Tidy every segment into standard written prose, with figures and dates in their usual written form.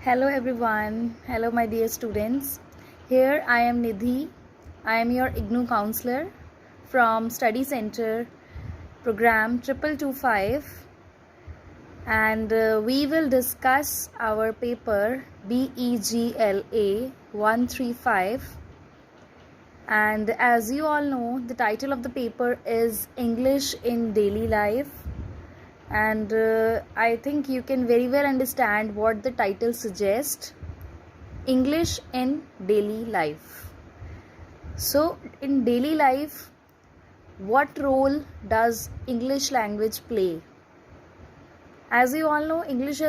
Hello everyone. Hello my dear students. Here I am Nidhi. I am your IGNU counselor from Study Center program 2225 and we will discuss our paper BEGLA-135, and as you all know, the title of the paper is English in Daily Life, and I think you can very well understand what the title suggests. English in daily life. So in daily life, what role does English language play? As you all know, English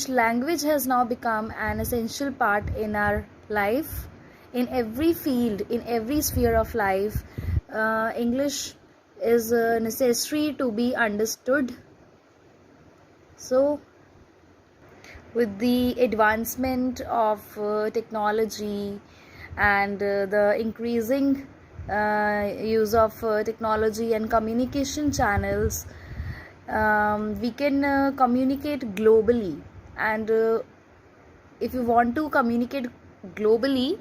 language has now become an essential part in our life. In every field, in every sphere of life, English is necessary to be understood. So with the advancement of technology and the increasing use of technology and communication channels, we can communicate globally, and if you want to communicate globally,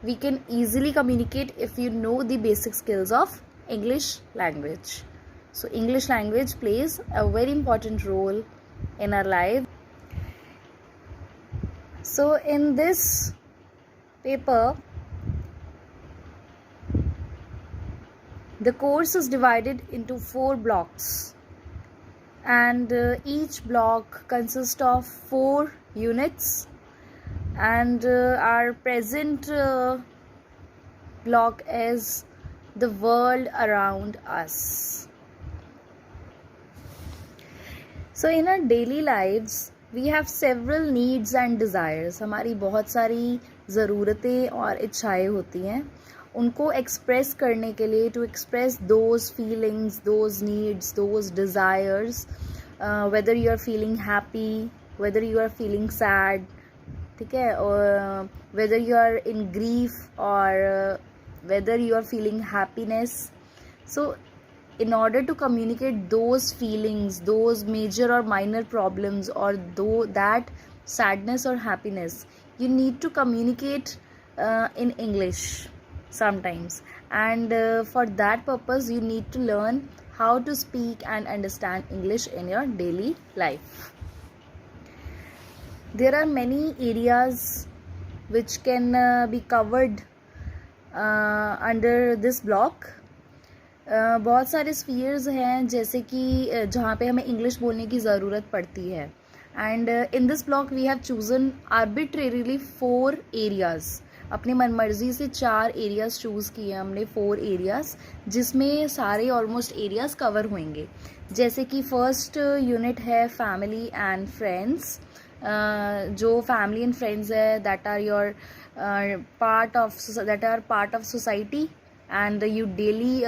we can easily communicate if you know the basic skills of English language. So English language plays a very important role in our life. So in this paper, the course is divided into 4 blocks, and each block consists of 4 units, and our present block is the world around us. So in our daily lives, we have several needs and desires. हमारी बहुत सारी ज़रूरतें और इच्छाएं होती हैं. उनको express करने के लिए, to express those feelings, those needs, those desires, whether you are feeling happy, whether you are feeling sad, ठीक है, or whether you are in grief, or whether you are feeling happiness. So in order to communicate those feelings, those major or minor problems, or that sadness or happiness, you need to communicate in English sometimes, and for that purpose you need to learn how to speak and understand English in your daily life. There are many areas which can be covered under this block. बहुत सारे spheres हैं जैसे कि जहाँ पे हमें English बोलने की ज़रूरत पड़ती है, and in this block we have chosen arbitrarily 4 areas. अपनी मनमर्जी से 4 एरियाज़ चूज़ किए हमने, 4 एरियाज़, जिसमें सारे ऑलमोस्ट एरियाज़ कवर होंगे. जैसे कि फर्स्ट यूनिट है फैमिली एंड फ्रेंड्स. जो फैमिली एंड फ्रेंड्स है, that are part of society, and you daily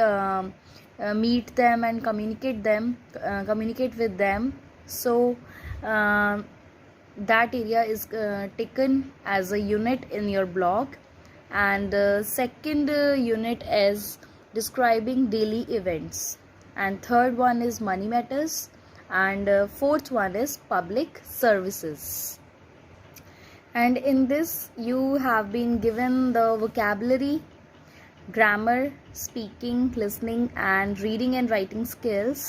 meet them and communicate with them. So that area is taken as a unit in your blog, and second unit is describing daily events, and third one is money matters, and fourth one is public services. And in this you have been given the vocabulary, grammar, speaking, listening, and reading and writing skills,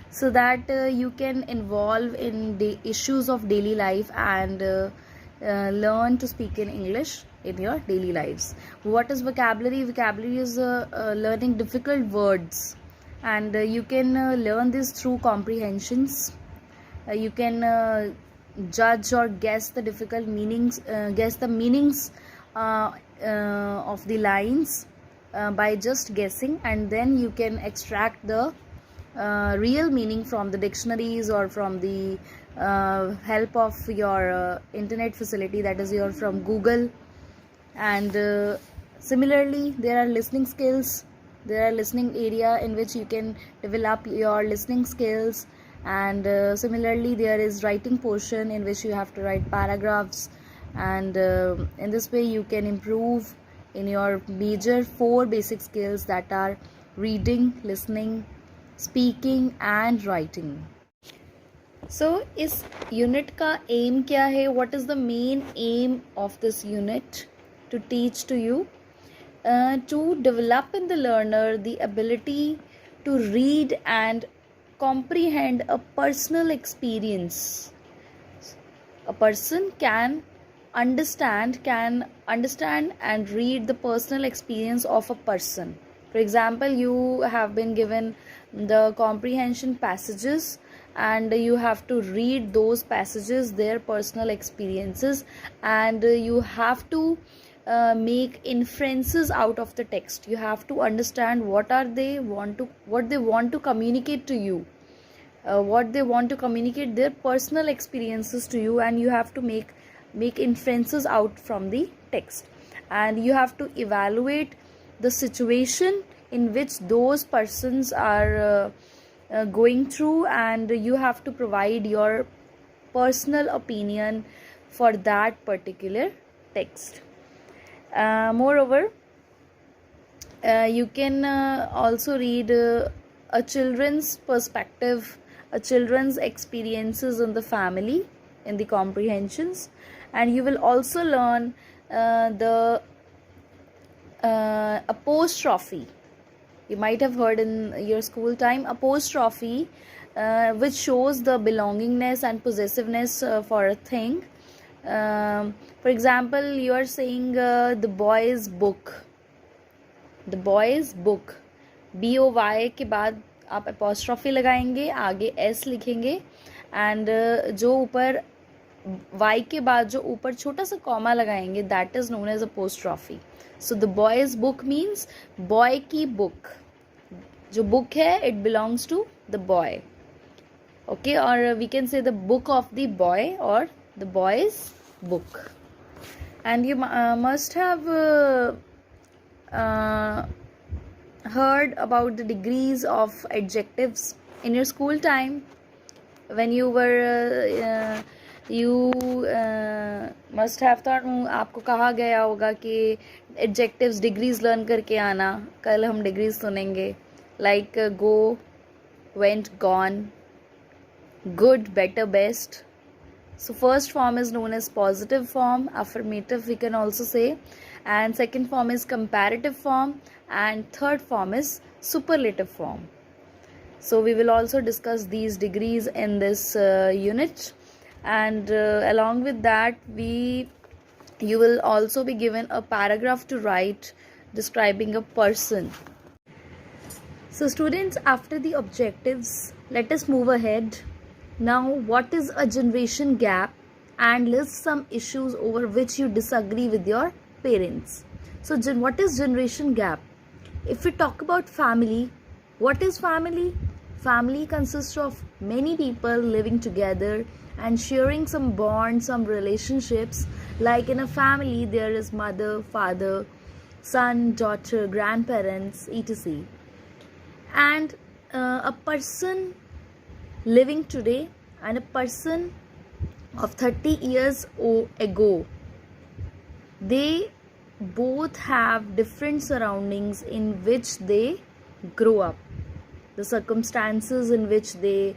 so that you can involve in the issues of daily life and learn to speak in English in your daily lives. What is vocabulary? Vocabulary is learning difficult words, and you can learn this through comprehensions. You can judge or guess the difficult meanings, guess the meanings of the lines by just guessing, and then you can extract the real meaning from the dictionaries or from the help of your internet facility, that is from Google. And similarly, there are listening skills. There are listening area in which you can develop your listening skills, and similarly there is writing portion in which you have to write paragraphs, and in this way you can improve in your major 4 basic skills, that are reading, listening, speaking, and writing. So इस unit का aim क्या है? What is the main aim of this unit? To teach to you, to develop in the learner the ability to read and comprehend a personal experience. A person can understand and read the personal experience of a person. For example, you have been given the comprehension passages, and you have to read those passages, their personal experiences, and you have to make inferences out of the text. You have to understand what they want to communicate to you, what they want to communicate, their personal experiences to you, and you have to make inferences out from the text, and you have to evaluate the situation in which those persons are going through, and you have to provide your personal opinion for that particular text. Moreover, you can also read a children's perspective, a children's experiences in the family, in the comprehensions, and you will also learn the apostrophe. You might have heard in your school time apostrophe, which shows the belongingness and possessiveness for a thing. For example, you are saying the boy's book. The boy's book, BOY के बाद आप apostrophe लगाएंगे, आगे S लिखेंगे, and जो ऊपर Y के बाद जो ऊपर छोटा सा कॉमा लगाएंगे, that is known as apostrophe. So the boy's book means boy की book. जो book है, it belongs to the boy. Okay, or we can say the book of the boy or the boy's book. And you must have heard about the degrees of adjectives in your school time. When you were you must have thought, आपको कहा गया होगा कि adjectives degrees learn करके आना. कल हम degrees सुनेंगे, like go, went, gone, good, better, best. So first form is known as positive form, affirmative we can also say, and second form is comparative form, and third form is superlative form. So we will also discuss these degrees in this unit, and along with that you will also be given a paragraph to write describing a person. So students, after the objectives, let us move ahead. Now, what is a generation gap, and list some issues over which you disagree with your parents. So what is generation gap? If we talk about family, what is family? Family consists of many people living together and sharing some bonds, some relationships. Like in a family, there is mother, father, son, daughter, grandparents, etc. And a person living today and a person of 30 years ago, they both have different surroundings in which they grow up, the circumstances in which they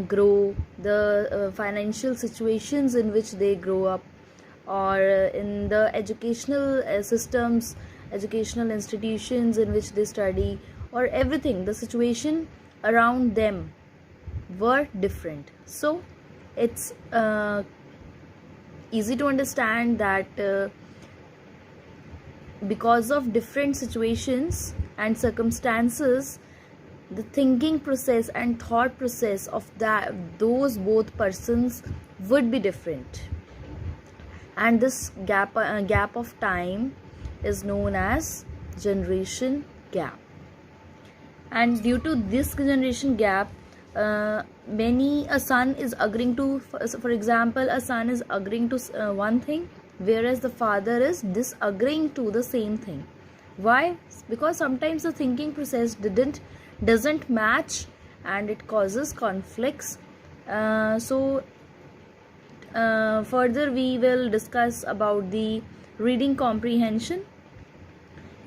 grow, the financial situations in which they grow up, or in the educational systems, educational institutions in which they study, or everything, the situation around them were different. So it's easy to understand that because of different situations and circumstances, the thinking process and thought process of those both persons would be different, and this gap of time is known as generation gap. And due to this generation gap, a son is agreeing to, for example, a son is agreeing to one thing, whereas the father is disagreeing to the same thing. Why? Because sometimes the thinking process doesn't match, and it causes conflicts. So further we will discuss about the reading comprehension.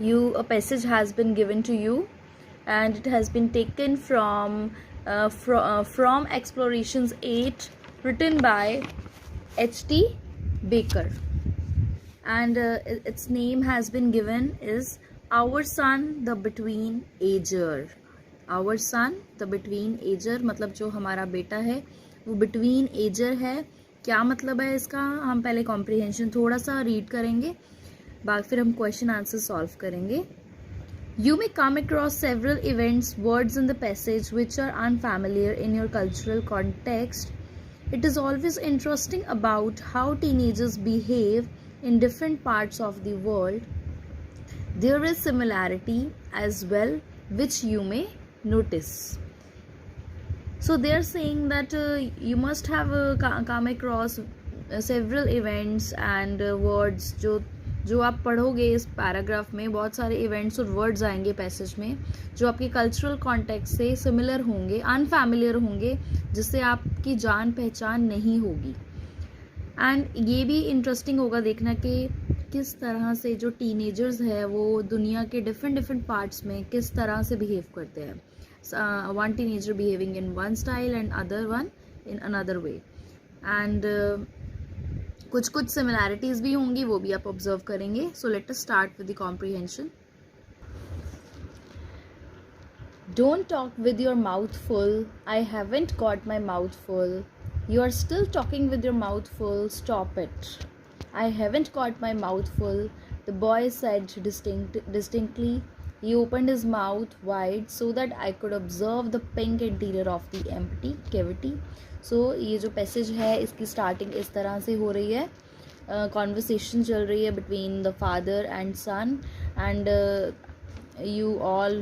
A passage has been given to you, and it has been taken from from Explorations 8, written by H.T. Baker, and its name has been given is Our Son the Between Ager. Our Son the Between Ager, मतलब जो हमारा बेटा है वो between ager है. क्या मतलब है इसका? हम पहले कॉम्प्रिहेंशन थोड़ा सा रीड करेंगे, बाद फिर हम क्वेश्चन आंसर सॉल्व करेंगे. You may come across several events, words in the passage which are unfamiliar in your cultural context. It is always interesting about how teenagers behave in different parts of the world. There is similarity as well, which you may notice. So they are saying that you must have come across several events and words जो आप पढ़ोगे इस paragraph में. बहुत सारे events और words आएंगे passage में जो आपके कल्चरल कॉन्टेक्स्ट से सिमिलर होंगे, अनफैमिलियर होंगे, जिससे आपकी जान पहचान नहीं होगी. एंड ये भी इंटरेस्टिंग होगा देखना कि किस तरह से जो टीनेजर्स है वो दुनिया के डिफरेंट पार्ट्स में किस तरह से बिहेव करते हैं. One teenager behaving in one style and other one in another way. And कुछ similarities भी होंगी, वो भी आप ऑब्जर्व करेंगे. So let us start with the comprehension. Don't talk with your mouth full. I haven't got my mouth full. You are still talking with your mouth full. Stop it. I haven't got my mouth full, the boy said distinctly. He opened his mouth wide so that I could observe the pink interior of the empty cavity. So ये जो passage है इसकी starting इस तरह से हो रही है. कॉन्वर्सेशन चल रही है between the father and son, and you all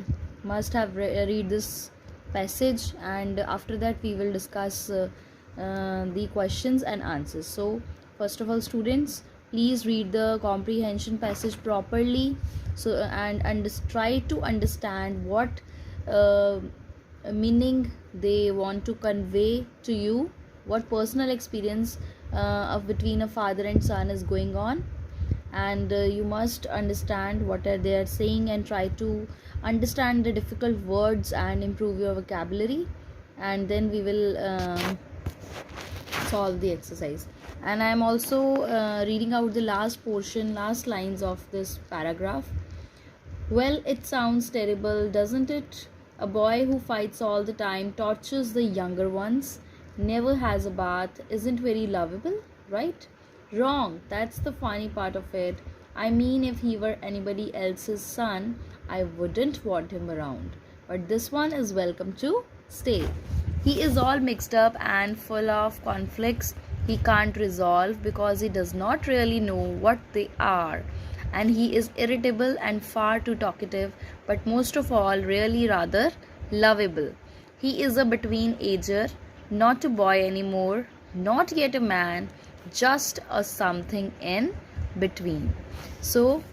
must have read this passage, and after that we will discuss the questions and answers. So first of all, students, please read the comprehension passage properly, so and try to understand what meaning they want to convey to you, what personal experience of between a father and son is going on, and you must understand what are they are saying and try to understand the difficult words and improve your vocabulary, and then we will solve the exercise. And I am also reading out the last lines of this paragraph. Well, it sounds terrible, doesn't it? A boy who fights all the time, tortures the younger ones, never has a bath, isn't very lovable, right? Wrong. That's the funny part of it. I mean, if he were anybody else's son, I wouldn't want him around. But this one is welcome to stay. He is all mixed up and full of conflicts he can't resolve because he does not really know what they are. And he is irritable and far too talkative, but most of all, really rather lovable. He is a between-ager, not a boy anymore, not yet a man, just a something in between. So,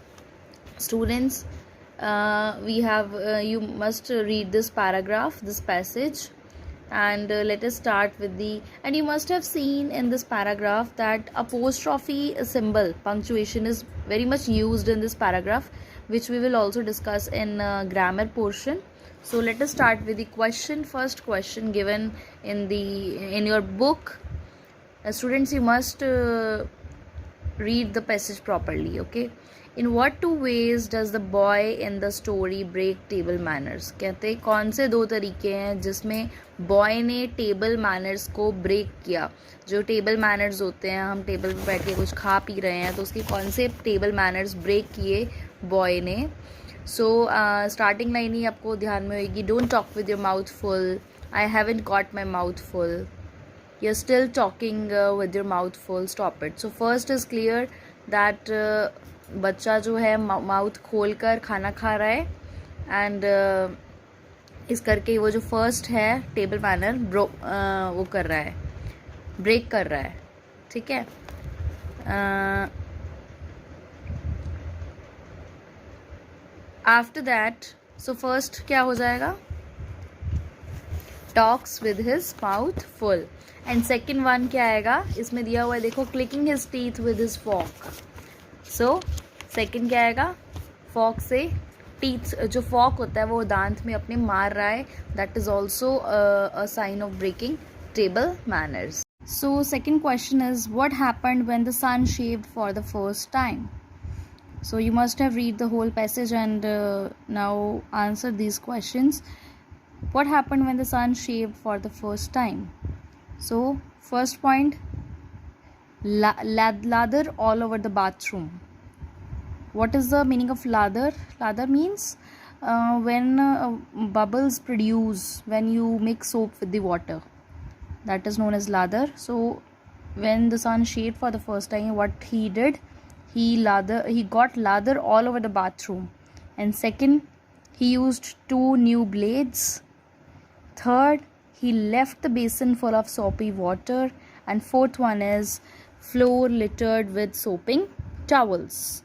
students, we have you must read this paragraph, this passage, and let us start with the, and you must have seen in this paragraph that apostrophe symbol, punctuation, is very much used in this paragraph, which we will also discuss in grammar portion. So let us start with the question. First question given in your book. Students, you must read the passage properly. Okay. In what two ways does the boy in the story break table manners? कहते हैं कौन से दो तरीके हैं जिसमें boy ने table manners को ब्रेक किया. जो टेबल मैनर्स होते हैं, हम टेबल पर बैठ के कुछ खा पी रहे हैं, तो उसकी कौन से टेबल मैनर्स ब्रेक किए बॉय ने. सो स्टार्टिंग लाइन ही आपको ध्यान में होगी. Don't talk with your mouth full. I haven't got my mouth full. You are still talking with your mouth full. Stop it. So first is clear that बच्चा जो है mouth खोल कर खाना खा रहा है, एंड इस करके वो जो फर्स्ट है टेबल मैनर वो कर रहा है, ब्रेक कर रहा है. ठीक है. आफ्टर दैट, सो फर्स्ट क्या हो जाएगा? Talks with his mouth full. And second one क्या आएगा? इसमें दिया हुआ है देखो, clicking his teeth with his fork. So second क्या आएगा? फॉर्क से टीथ जो फॉक होता है वो दांत में अपने मार रहा है, that is also a sign of breaking table manners. So second question is, what happened when the sun shaved for the first time? So you must have read the whole passage and now answer these questions. What happened when the sun shaved for the first time? So first point, lather all over the bathroom. What is the meaning of lather? Lather means when bubbles produce when you mix soap with the water, that is known as lather. So when the sun shaved for the first time, what he did, he got lather all over the bathroom. And second, he used 2 new blades. Third, he left the basin full of soapy water. And fourth one is floor littered with soaping towels.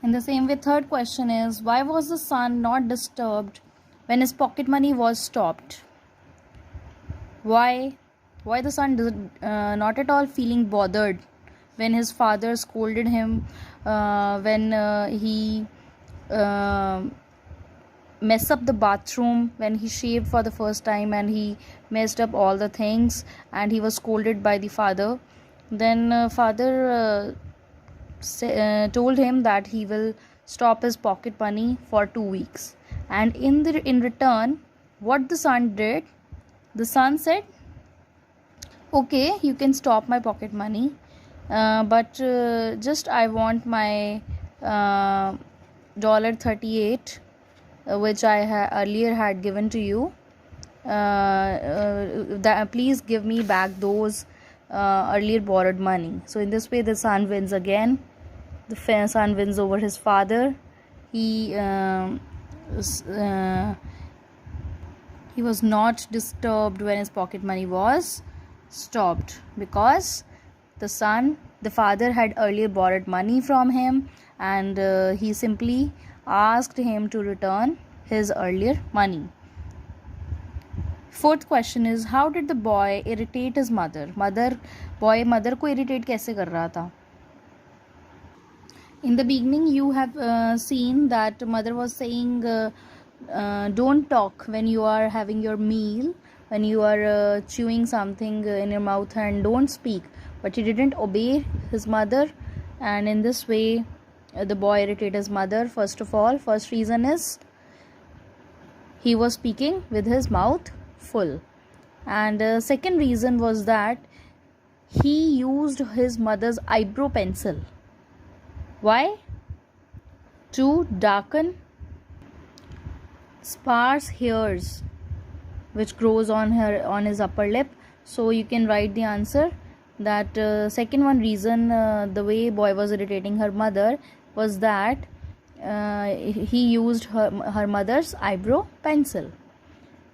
In the same way, third question is, why was the sun not disturbed when his pocket money was stopped? Why the son not at all feeling bothered when his father scolded him, when he messed up the bathroom, when he shaved for the first time and he messed up all the things and he was scolded by the father. Then father told him that he will stop his pocket money for 2 weeks, and in return, what the son did, the son said, okay, you can stop my pocket money, but just I want my $38 which I earlier had given to you. Please give me back those earlier borrowed money. So in this way, the son wins again. The son wins over his father. He was not disturbed when his pocket money was stopped, because the father had earlier borrowed money from him, and he simply asked him to return his earlier money. Fourth question is, how did the boy irritate his mother? Boy mother को irritate कैसे कर रहा था? In the beginning, you have seen that mother was saying, don't talk when you are having your meal, when you are chewing something in your mouth, and don't speak. But he didn't obey his mother, and in this way the boy irritated his mother. First of all, first reason is he was speaking with his mouth full, and second reason was that he used his mother's eyebrow pencil. Why? To darken sparse hairs which grows on his upper lip. So you can write the answer that second one reason the way boy was irritating her mother was that he used her mother's eyebrow pencil.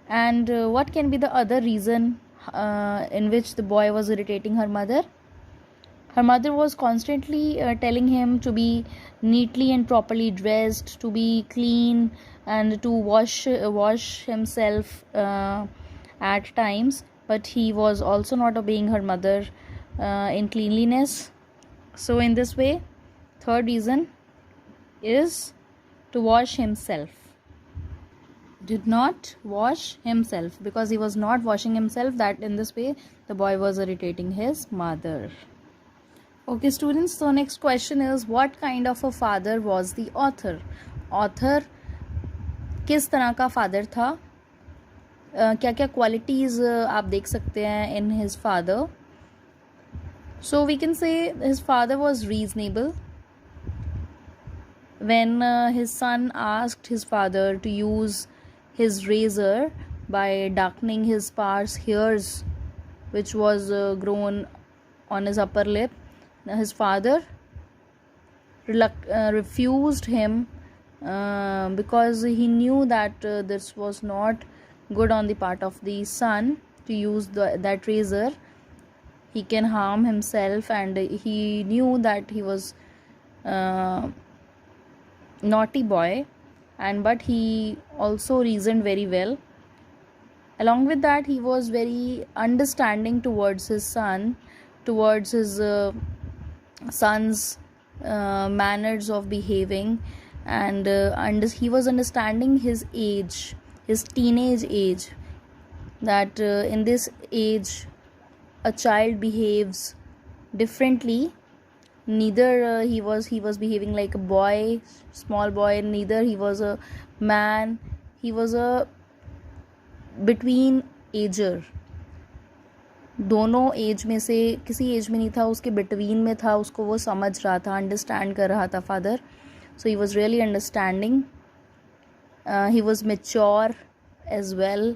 And what can be the other reason in which the boy was irritating her mother? Her mother was constantly telling him to be neatly and properly dressed, to be clean, and to wash himself at times. But he was also not obeying her mother in cleanliness. So in this way, third reason is to wash himself. Did not wash himself, because he was not washing himself, that in this way the boy was irritating his mother. Okay students, so next question is, what kind of a father was the author? Author किस तरह का father था? क्या क्या qualities आप देख सकते हैं in his father? So we can say his father was reasonable. When his son asked his father to use his razor by darkening his sparse hairs which was grown on his upper lip, his father refused him because he knew that this was not good on the part of the son to use that razor. He can harm himself, and he knew that he was naughty boy, but he also reasoned very well. Along with that, he was very understanding towards his son, towards his son's manners of behaving, and he was understanding his age, his teenage age, that in this age a child behaves differently. Neither he was behaving like a boy, small boy, neither he was a man, he was a between ager. दोनों as में से किसी as में नहीं था, उसके between में था, उसको वो समझ रहा था, अंडरस्टैंड कर रहा था father. So he was really understanding. He was mature as well.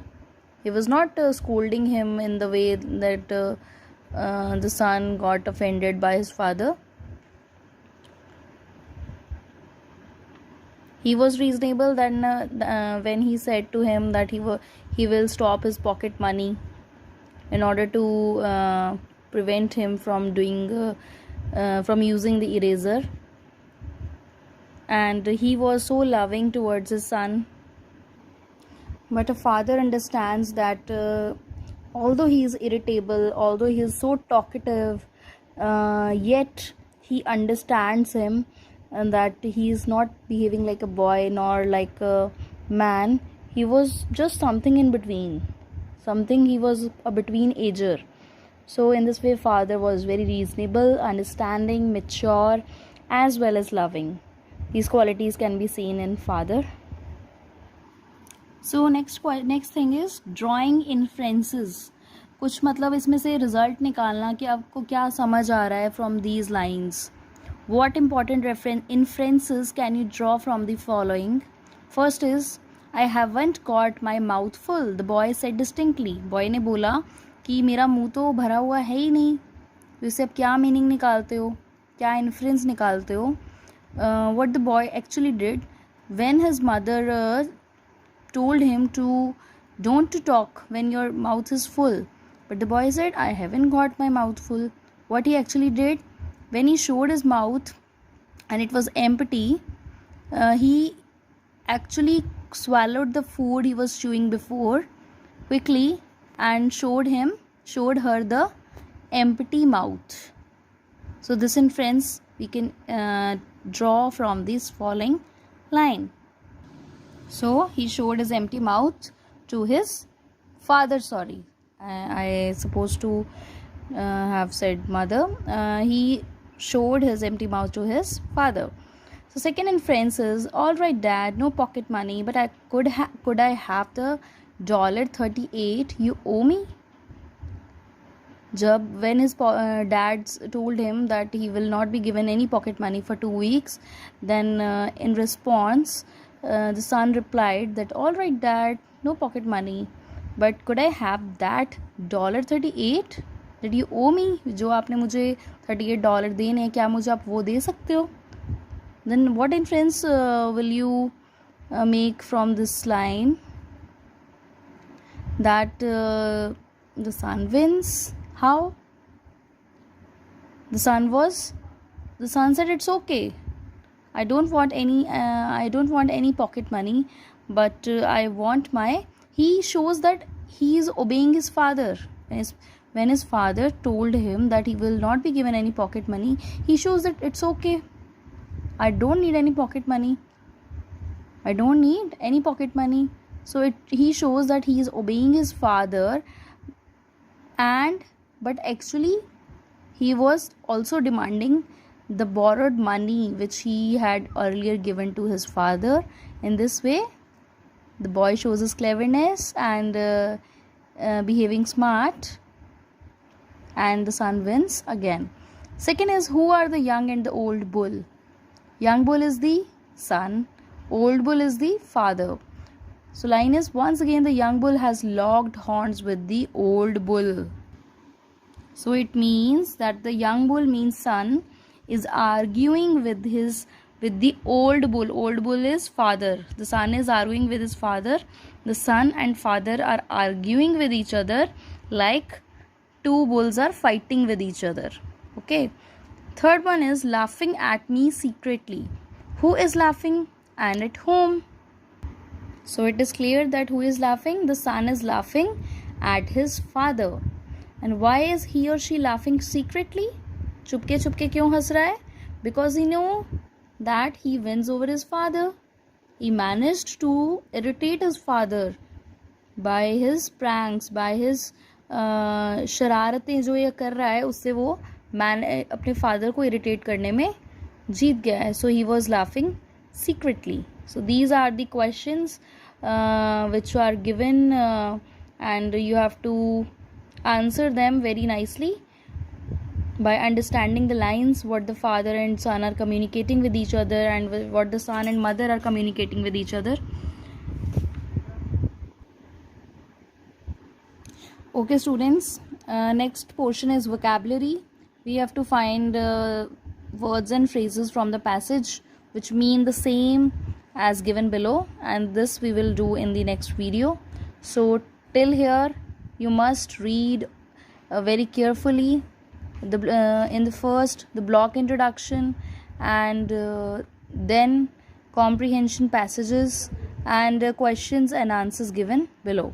He was not scolding him in the way that the son got offended by his father. He was reasonable then when he said to him that he will stop his pocket money in order to prevent him from from using the eraser. And he was so loving towards his son. But a father understands that although he is irritable, although he is so talkative, yet he understands him, and that he is not behaving like a boy nor like a man. He was just something in between. He was a between ager. So in this way, father was very reasonable, understanding, mature, as well as loving. These qualities can be seen in father. So next thing is drawing inferences. कुछ मतलब इसमें से result निकालना कि आपको क्या समझ आ रहा है from these lines. What important inferences can you draw from the following? First is, I haven't got my mouth full, the boy said distinctly. Boy ने बोला कि मेरा मुंह तो भरा हुआ है ही नहीं. तो इससे आप क्या मीनिंग निकालते हो, क्या इन्फ्रेंस निकालते हो? What the boy actually did when his mother told him to don't to talk when your mouth is full, but the boy said, I haven't got my mouth full. What he actually did, when he showed his mouth and it was empty, he actually swallowed the food he was chewing before quickly and showed her the empty mouth. So this inference we can draw from this following line. So he showed his empty mouth to his father. Sorry, I supposed to have said mother. He showed his empty mouth to his father. So second inference is, all right dad, no pocket money, but I could I have the $38 you owe me? When his dad told him that he will not be given any pocket money for 2 weeks, then in response the son replied that, all right dad, no pocket money, but could I have that $38 that you owe me? जो आपने मुझे $38 देने हैं, क्या मुझे आप वो दे सकते हो? Then what inference will you make from this line? That the son wins. How? The son said, it's okay, I don't want any pocket money, but I want my. He shows that he is obeying his father. When his father told him that he will not be given any pocket money, he shows that it's okay, I don't need any pocket money. So he shows that he is obeying his father, but actually he was also demanding the borrowed money which he had earlier given to his father. In this way, the boy shows his cleverness and behaving smart, and the son wins again. Second is, who are the young and the old bull? Young bull is the son, old bull is the father. So line is, once again the young bull has locked horns with the old bull. So it means that the young bull means son is arguing with the old bull. Old bull is father. The son is arguing with his father. The son and father are arguing with each other like two bulls are fighting with each other. Okay. Third one is laughing at me secretly. Who is laughing and at whom? So it is clear that who is laughing? The son is laughing at his father. And why is he or she laughing secretly? Chupke Chupke क्यों हंस रहा है? Because he know that he wins over his father. He managed to irritate his father by his pranks, by his शरारतें जो ये कर रहा है उससे वो अपने फादर को इरिटेट करने में जीत गया है. So he was laughing secretly. So these are the questions which are given and you have to answer them very nicely by understanding the lines, what the father and son are communicating with each other and what the son and mother are communicating with each other. Okay students, next portion is vocabulary. We have to find words and phrases from the passage which mean the same as given below, and this we will do in the next video. So till here you must read very carefully in the first the block introduction and then comprehension passages and questions and answers given below.